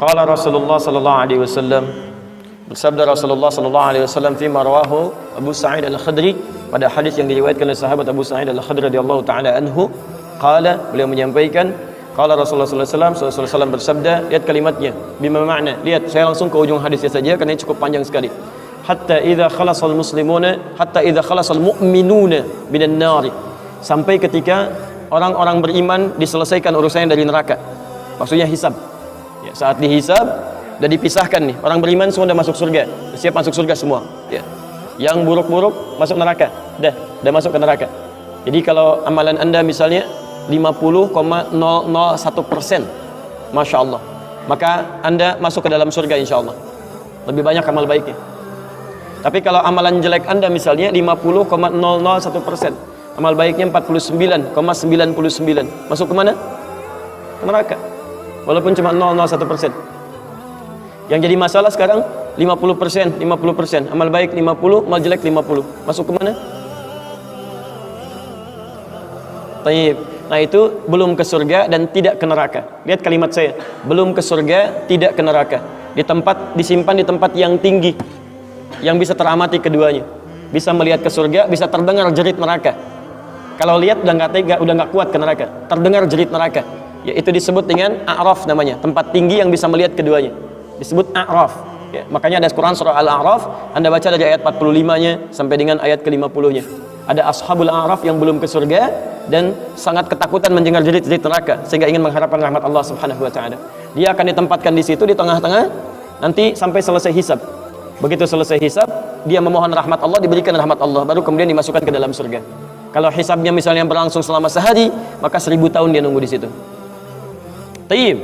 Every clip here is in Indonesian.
Qala Rasulullah sallallahu alaihi wasallam, bersabda Rasulullah sallallahu alaihi wasallam fi marwahu Abu Sa'id Al-Khudri, pada hadis yang diriwayatkan oleh sahabat Abu Sa'id Al-Khudri radhiyallahu taala anhu, qala, beliau menyampaikan, qala Rasulullah sallallahu alaihi wasallam bersabda, lihat kalimatnya, bima makna, lihat saya langsung ke ujung hadisnya saja karena ini cukup panjang sekali. Hatta idza khalasal muslimuna, hatta idza khalasal mu'minuna minan nar, sampai ketika orang-orang beriman diselesaikan urusannya dari neraka, maksudnya hisab ya, saat dihisab dan dipisahkan nih, orang beriman semua sudah masuk surga, siap masuk surga semua ya. Yang buruk-buruk masuk neraka, dah masuk ke neraka. Jadi kalau amalan anda misalnya 50,001%, Masya Allah, maka anda masuk ke dalam surga insya Allah, lebih banyak amal baiknya. Tapi kalau amalan jelek anda misalnya 50,001%, amal baiknya 49,99, masuk ke mana? Ke neraka, walaupun cuma 0,01%. Yang jadi masalah sekarang 50%, amal baik 50, amal jelek 50, masuk ke mana? Taib. Nah itu belum ke surga dan tidak ke neraka. Lihat kalimat saya, belum ke surga, tidak ke neraka. Disimpan di tempat yang tinggi, yang bisa teramati keduanya. Bisa melihat ke surga, bisa terdengar jerit neraka. Kalau lihat udah nggak tega, udah nggak kuat ke neraka. Terdengar jerit neraka. Yaitu disebut dengan A'raf namanya, tempat tinggi yang bisa melihat keduanya. Disebut A'raf. Ya, makanya ada Quran surah Al-A'raf, Anda baca dari ayat 45-nya sampai dengan ayat ke-50-nya. Ada ashabul A'raf yang belum ke surga dan sangat ketakutan mendengar jerit-jerit neraka sehingga ingin mengharapkan rahmat Allah Subhanahu wa taala. Dia akan ditempatkan di situ di tengah-tengah nanti sampai selesai hisab. Begitu selesai hisab, dia memohon rahmat Allah, diberikan rahmat Allah, baru kemudian dimasukkan ke dalam surga. Kalau hisabnya misalnya berlangsung selama sehari, maka 1000 tahun dia nunggu di situ. Tayyib.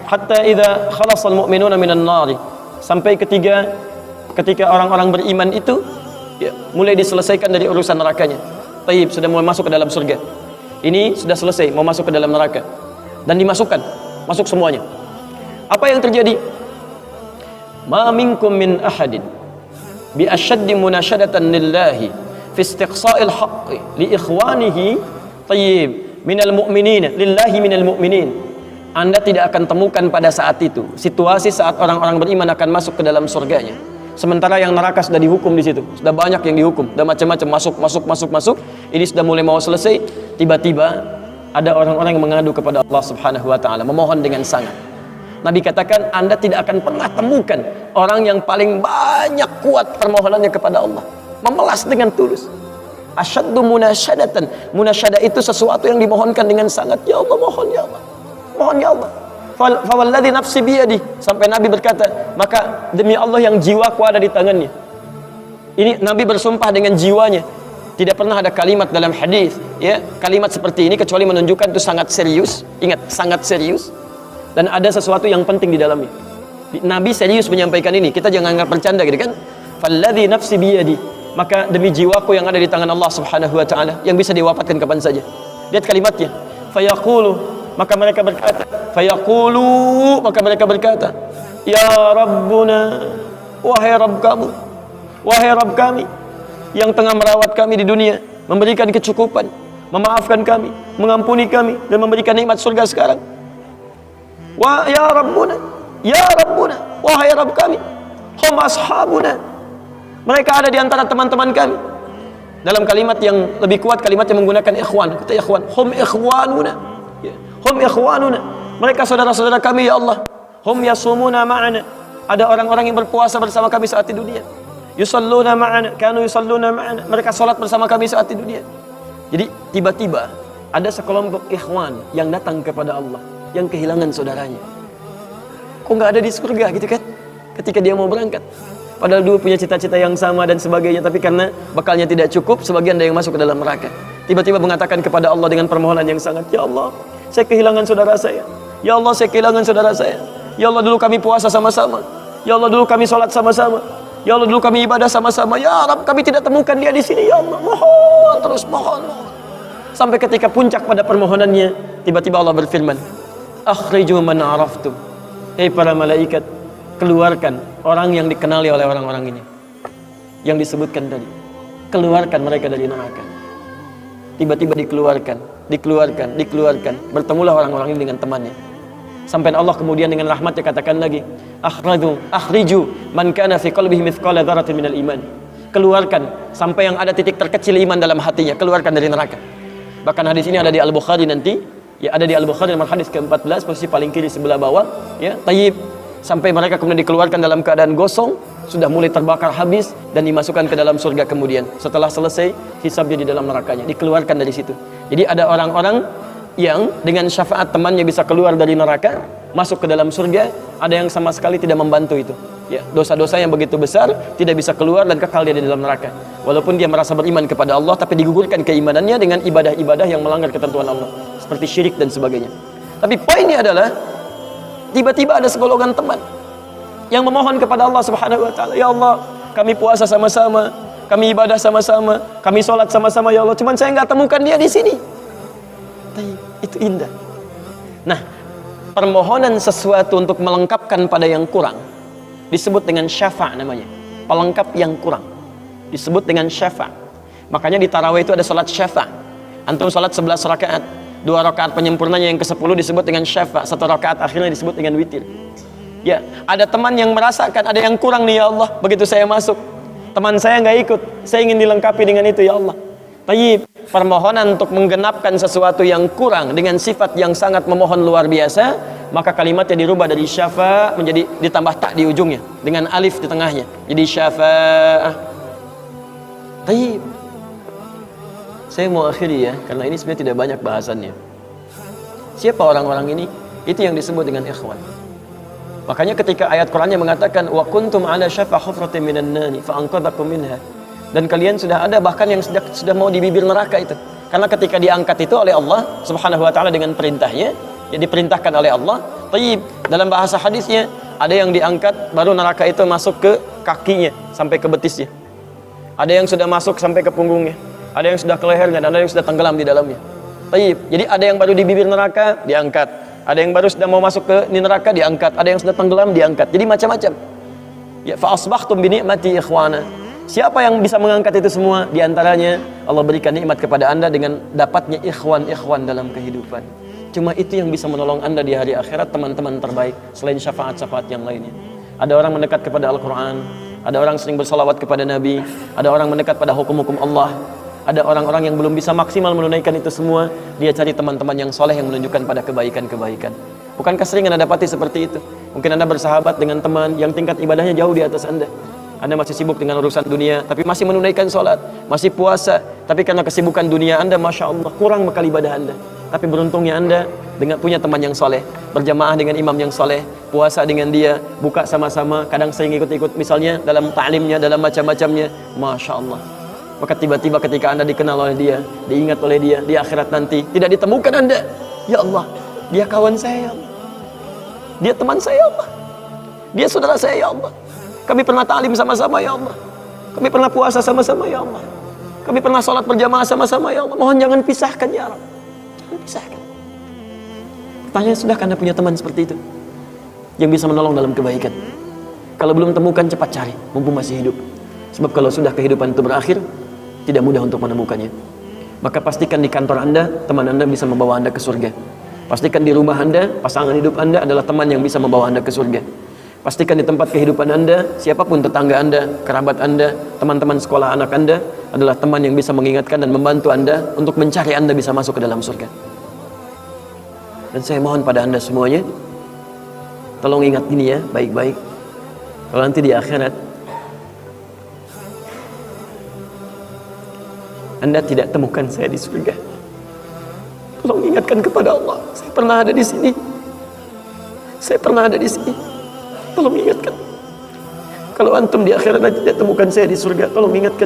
Hatta idza khalasal mu'minuna minan nar, sampai ketika orang-orang beriman itu ya, mulai diselesaikan dari urusan nerakanya. Tayyib, sudah mulai masuk ke dalam surga. Ini sudah selesai, mau masuk ke dalam neraka. Dan dimasukkan, masuk semuanya. Apa yang terjadi? Ma minkum min ahadin bi ashaddi munashadatan lillahi fi istiqsa'il haqqi li ikhwanihi tayyib minal mu'minin lillahi minal mu'minin. Anda tidak akan temukan pada saat itu situasi saat orang-orang beriman akan masuk ke dalam surganya, sementara yang neraka sudah dihukum di situ, sudah banyak yang dihukum, sudah macam-macam masuk. Ini sudah mulai mau selesai, tiba-tiba ada orang-orang yang mengadu kepada Allah Subhanahu wa taala, memohon dengan sangat. Nabi katakan, Anda tidak akan pernah temukan orang yang paling banyak kuat permohonannya kepada Allah, memelas dengan tulus. Asyaddu munasyadatan. Munasyadah itu sesuatu yang dimohonkan dengan sangat. Ya Allah, mohon ya Allah, mohon ya Allah. Fawalladzi nafsi biyadi, sampai Nabi berkata, maka demi Allah yang jiwaku ada di tangannya. Ini Nabi bersumpah dengan jiwanya. Tidak pernah ada kalimat dalam hadis ya, kalimat seperti ini kecuali menunjukkan itu sangat serius. Ingat, sangat serius. Dan ada sesuatu yang penting di dalamnya. Nabi serius menyampaikan ini. Kita jangan anggap bercanda gitu kan. Falladzi nafsi biyadi, maka demi jiwaku yang ada di tangan Allah Subhanahu wa taala, yang bisa diwafatkan kapan saja. Lihat kalimatnya. Fayaqulu, maka mereka berkata, fayaqulu, maka mereka berkata, ya Rabbuna, wahai Rabb kamu, wahai Rabb kami yang tengah merawat kami di dunia, memberikan kecukupan, memaafkan kami, mengampuni kami, dan memberikan nikmat surga sekarang. Wa ya Rabbuna, ya Rabbuna, wahai Rabb kami, hum ashabuna, mereka ada di antara teman-teman kami. Dalam kalimat yang lebih kuat, kalimat yang menggunakan ikhwan, kata ikhwan, hum ikhwanuna, hum ikhwanuna, mereka saudara-saudara kami ya Allah. Hum yasumuna ma'ana, ada orang-orang yang berpuasa bersama kami saat di dunia. Yusalluna ma'ana, kanu yusalluna ma'ana, mereka salat bersama kami saat di dunia. Jadi tiba-tiba ada sekelompok ikhwan yang datang kepada Allah, yang kehilangan saudaranya. Kok nggak ada di surga gitu kan? Ketika dia mau berangkat, padahal dulu punya cita-cita yang sama dan sebagainya, tapi karena bekalnya tidak cukup, sebagian ada yang masuk ke dalam neraka. Tiba-tiba mengatakan kepada Allah dengan permohonan yang sangat, ya Allah, saya kehilangan saudara saya. Ya Allah, saya kehilangan saudara saya. Ya Allah, dulu kami puasa sama-sama. Ya Allah, dulu kami sholat sama-sama. Ya Allah, dulu kami ibadah sama-sama. Ya Rabb, kami tidak temukan dia di sini. Ya Allah, mohon, terus mohon. Sampai ketika puncak pada permohonannya, tiba-tiba Allah berfirman, akhriju man araftum. Hei para malaikat, keluarkan orang yang dikenali oleh orang-orang ini, yang disebutkan tadi. Keluarkan mereka dari neraka. Tiba-tiba dikeluarkan. Bertemulah orang-orang ini dengan temannya. Sampai Allah kemudian dengan rahmatnya katakan lagi, akhriju man kana fi qalbihi mithqala dzarratin minal iman. Keluarkan sampai yang ada titik terkecil iman dalam hatinya, keluarkan dari neraka. Bahkan hadis ini ada di Al-Bukhari nanti, ya ada di Al-Bukhari nomor hadis ke-14 posisi paling kiri sebelah bawah, ya. Tayyib, sampai mereka kemudian dikeluarkan dalam keadaan gosong, sudah mulai terbakar habis dan dimasukkan ke dalam surga kemudian. Setelah selesai hisabnya di dalam nerakanya, dikeluarkan dari situ. Jadi ada orang-orang yang dengan syafaat temannya bisa keluar dari neraka, masuk ke dalam surga, ada yang sama sekali tidak membantu itu. Ya, dosa-dosa yang begitu besar tidak bisa keluar dan kekal dia di dalam neraka. Walaupun dia merasa beriman kepada Allah, tapi digugurkan keimanannya dengan ibadah-ibadah yang melanggar ketentuan Allah, seperti syirik dan sebagainya. Tapi poinnya adalah tiba-tiba ada segolongan teman yang memohon kepada Allah Subhanahu wa taala, "Ya Allah, kami puasa sama-sama, kami ibadah sama-sama, kami sholat sama-sama ya Allah, cuman saya nggak temukan dia di sini." Itu indah. Nah, permohonan sesuatu untuk melengkapkan pada yang kurang disebut dengan syafa' namanya. Pelengkap yang kurang disebut dengan syafa'. Makanya di tarawih itu ada salat syafa'. Antum salat 11 rakaat, 2 rakaat penyempurnanya yang ke-10 disebut dengan syafa', 1 rakaat akhirnya disebut dengan witir. Ya, ada teman yang merasakan ada yang kurang nih ya Allah, begitu saya masuk, teman saya nggak ikut, saya ingin dilengkapi dengan itu ya Allah. Tayyib, permohonan untuk menggenapkan sesuatu yang kurang dengan sifat yang sangat memohon luar biasa, maka kalimatnya dirubah dari syafa' menjadi ditambah tak di ujungnya dengan alif di tengahnya, jadi syafa'ah. Tayyib, saya mau akhiri ya, karena ini sebenarnya tidak banyak bahasannya. Siapa orang-orang ini? Itu yang disebut dengan ikhwan. Makanya ketika ayat Qur'annya mengatakan wa kuntum ala syafa hufratin minan nari fa anqadhakum minha, dan kalian sudah ada bahkan yang sudah mau di bibir neraka itu, karena ketika diangkat itu oleh Allah Subhanahu wa taala dengan perintahnya, ya diperintahkan oleh Allah. Tayyib, dalam bahasa hadisnya ada yang diangkat baru neraka itu masuk ke kakinya sampai ke betisnya, ada yang sudah masuk sampai ke punggungnya, ada yang sudah ke lehernya, dan ada yang sudah tenggelam di dalamnya. Tayyib, jadi ada yang baru di bibir neraka diangkat, ada yang baru sudah mau masuk ke neraka diangkat, ada yang sudah tenggelam diangkat, jadi macam-macam. Ya, fa asbahtum bi ni'mati ikhwana. Siapa yang bisa mengangkat itu semua? Di antaranya Allah berikan nikmat kepada Anda dengan dapatnya ikhwan-ikhwan dalam kehidupan. Cuma itu yang bisa menolong Anda di hari akhirat, teman-teman terbaik selain syafaat-syafaat yang lainnya. Ada orang mendekat kepada Al-Quran, ada orang sering bersalawat kepada Nabi, ada orang mendekat pada hukum-hukum Allah, ada orang-orang yang belum bisa maksimal menunaikan itu semua, dia cari teman-teman yang soleh yang menunjukkan pada kebaikan-kebaikan. Bukankah sering Anda dapati seperti itu? Mungkin Anda bersahabat dengan teman yang tingkat ibadahnya jauh di atas Anda. Anda masih sibuk dengan urusan dunia, tapi masih menunaikan sholat, masih puasa, tapi karena kesibukan dunia Anda, Masya Allah, kurang bekal ibadah Anda. Tapi beruntungnya Anda dengan punya teman yang soleh, berjamaah dengan imam yang soleh, puasa dengan dia, buka sama-sama, kadang sering ikut-ikut misalnya dalam ta'limnya, dalam macam-macamnya, Masya Allah. Maka tiba-tiba ketika Anda dikenal oleh dia, diingat oleh dia, di akhirat nanti, tidak ditemukan Anda, ya Allah, dia kawan saya ya Allah, dia teman saya ya Allah, dia saudara saya ya Allah, kami pernah ta'lim sama-sama ya Allah, kami pernah puasa sama-sama ya Allah, kami pernah sholat berjamaah sama-sama ya Allah, mohon jangan pisahkan ya Allah, jangan pisahkan. Pertanyaan, sudahkah Anda punya teman seperti itu yang bisa menolong dalam kebaikan? Kalau belum temukan, cepat cari mumpung masih hidup, sebab kalau sudah kehidupan itu berakhir, tidak mudah untuk menemukannya. Maka pastikan di kantor Anda, teman Anda bisa membawa Anda ke surga. Pastikan di rumah Anda, pasangan hidup Anda adalah teman yang bisa membawa Anda ke surga. Pastikan di tempat kehidupan Anda, siapapun tetangga Anda, kerabat Anda, teman-teman sekolah anak Anda adalah teman yang bisa mengingatkan dan membantu Anda untuk mencari Anda bisa masuk ke dalam surga. Dan saya mohon pada Anda semuanya, tolong ingat ini ya, baik-baik. Kalau nanti di akhirat Anda tidak temukan saya di surga, tolong ingatkan kepada Allah, saya pernah ada di sini, saya pernah ada di sini. Tolong ingatkan. Kalau antum di akhirat nanti tidak temukan saya di surga, tolong ingatkan.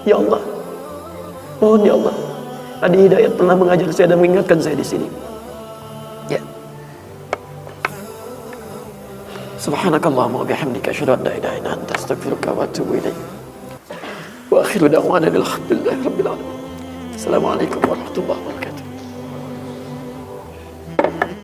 Ya Allah, mohon ya Allah, Adi Hidayat pernah mengajar saya dan mengingatkan saya di sini. Ya. Subhanakallahumma wa bihamdika asyhadu an la ilaha illa anta astaghfiruka wa atubu ilaik. Wa akhiru da'wana alhamdulillahi rabbil alamin. Assalamualaikum warahmatullahi wabarakatuh.